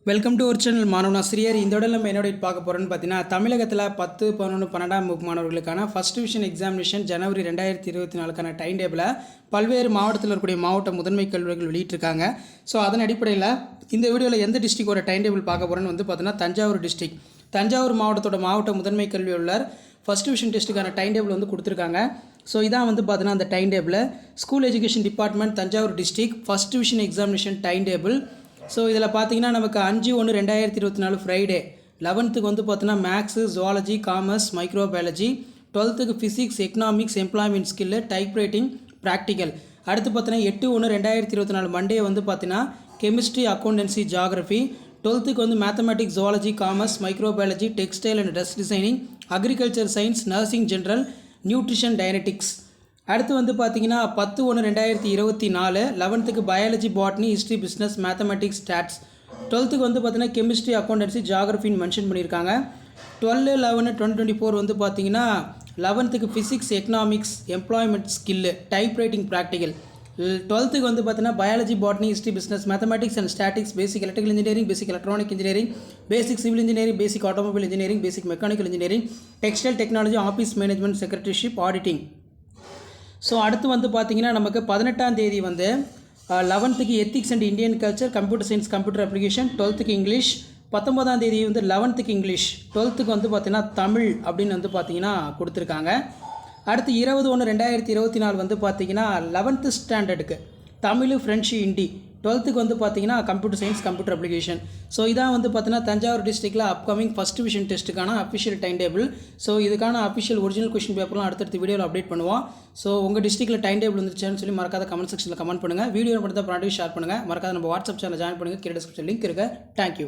Welcome to ஒரு channel மாணவனாசிரியர். இந்த உடல் நம்ம என்னோட பார்க்க போகிறோன்னு பார்த்தீங்கன்னா, தமிழகத்தில் 10, 11, 12ஆம் வகுப்பு மாணவர்களுக்கான ஃபஸ்ட் டிவிஷன் எக்ஸாமினேஷன் ஜனவரி 2024க்கான டைம் டேபிளை பல்வேறு மாவட்டத்தில் இருக்கக்கூடிய மாவட்ட முதன்மை கல்விகள் வெளியிட்டிருக்காங்க. ஸோ அதன் அடிப்படையில் இந்த வீடியோவில் எந்த டிஸ்ட்ரிக்டோட டைம் டேபிள் பார்க்க போகிறோன்னு பார்த்தீங்கன்னா தஞ்சாவூர் டிஸ்ட்ரிக்ட். தஞ்சாவூர் மாவட்டத்தோட மாவட்ட முதன்மை கல்வியாளர் ஃபஸ்ட் டிவிஷன் டெஸ்ட்டுக்கான டைம் டேபிள் கொடுத்துருக்காங்க. ஸோ இதான் பார்த்தீங்கன்னா அந்த time table school education department Thanjavur district first division examination time table. So இதில் பார்த்தீங்கன்னா நமக்கு 5/1/2024 ஃப்ரைடே 11க்கு பார்த்தீங்கன்னா மேக்ஸு, ஜுவாலஜி, காமர்ஸ், மைக்ரோபயாலஜி, 12க்கு physics, economics, employment skill, type writing, practical. அடுத்து பார்த்தீங்கன்னா 8/1/2024 மண்டே பார்த்தீங்கன்னா கெமிஸ்ட்ரி, அக்கௌண்டன்சி, ஜியாகிரஃபி, 12க்கு mathematics, zoology, commerce, microbiology, textile and dress designing, agriculture science, nursing general, nutrition, dietetics. அடுத்து பார்த்தீங்கன்னா 10/1/2024 11க்கு biology, botany, history, business, mathematics, stats. 12க்கு பார்த்தீங்கன்னா chemistry, accountancy, ஜியாகிரஃபின்னு மென்ஷன் பண்ணியிருக்காங்க. 12/11/2024 பார்த்தீங்கன்னா 11க்கு physics, economics, employment skill, type writing, practical. 12க்கு பார்த்தீங்கன்னா biology, botany, history, business, mathematics and statics, basic electrical engineering, basic electronic engineering, basic civil engineering, basic automobile engineering, basic mechanical engineering, textile technology, office management, secretaryship, auditing. So அடுத்து பார்த்தீங்கன்னா நமக்கு 18ஆம் தேதி 11க்கு ethics and Indian culture, computer science, computer application, 12க்கு English. 19ஆம் தேதி 11க்கு இங்கிலீஷ், 12க்கு பார்த்தீங்கன்னா தமிழ் அப்படின்னு பார்த்தீங்கன்னா கொடுத்துருக்காங்க. அடுத்து 20/1/2024 பார்த்தீங்கன்னா 11th ஸ்டாண்டர்டுக்கு தமிழ், ஃப்ரெஞ்சு, ஹிந்தி. 12க்கு பார்த்தீங்கன்னா computer science, computer application. So இதான் பார்த்தீங்கன்னா தஞ்சாவூர் டிஸ்ட்ரிக்டில் அப்கமிங் ஃபஸ்ட் டிவிஷன் டெஸ்ட்டுக்கான அஃபிஷியல் டைம் டேபிள். ஸோ இதுக்கான அஃபிஷியல் ஒரிஜினல் கொஸ்டின் பேப்பர்லாம் அடுத்தடுத்த வீடியோவில் அப்டேட் பண்ணுவோம். ஸோ உங்கள் டிஸ்ட்ரிக்ட்டில் டைம் டேபிள் வந்துருச்சான்னு சொல்லி மறக்காத கமெண்ட் செக்ஷனில் கமெண்ட் பண்ணுங்கள். வீடியோ மட்டும் தான் ஷேர் பண்ணுங்கள். மறக்காத நம்ம வாட்ஸ்அப் சேனல் ஜாயின் பண்ணுங்கள். கீழே டிஸ்கிரிப்ஷன் லிங்க் இருக்குது. தேங்க்யூ.